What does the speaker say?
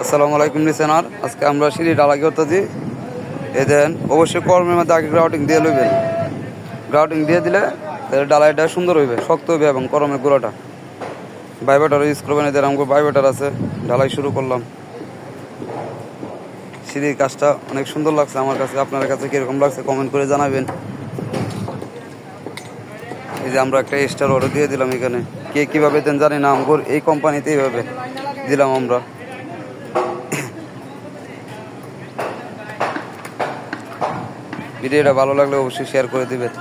আসসালামু আলাইকুম লিসেনার। আজকে আমরা সিঁড়ি ঢালাই করতেছি। এই দেন, অবশ্যই কর্মের মধ্যে আগে গ্রাউটিং দিয়ে লইবেন। গ্রাউটিং দিয়ে দিলে তাহলে ঢালাইটা সুন্দর হইবে, শক্ত হইবে এবং করমের গুঁড়োটা। বাইবেটারও ইউজ করবেন। এদের আমাকে বাইবেটার আছে। ঢালাই শুরু করলাম। সিঁড়ির কাজটা অনেক সুন্দর লাগছে আমার কাছে। আপনার কাছে কীরকম লাগছে কমেন্ট করে জানাবেন। এই যে আমরা একটা স্টার অর্ডার দিয়ে দিলাম এখানে। কে কীভাবে দেন জানি না, আমগর এই কোম্পানিতে এইভাবে দিলাম আমরা। ভিডিওটা ভালো লাগলে অবশ্যই শেয়ার করে দিবেন।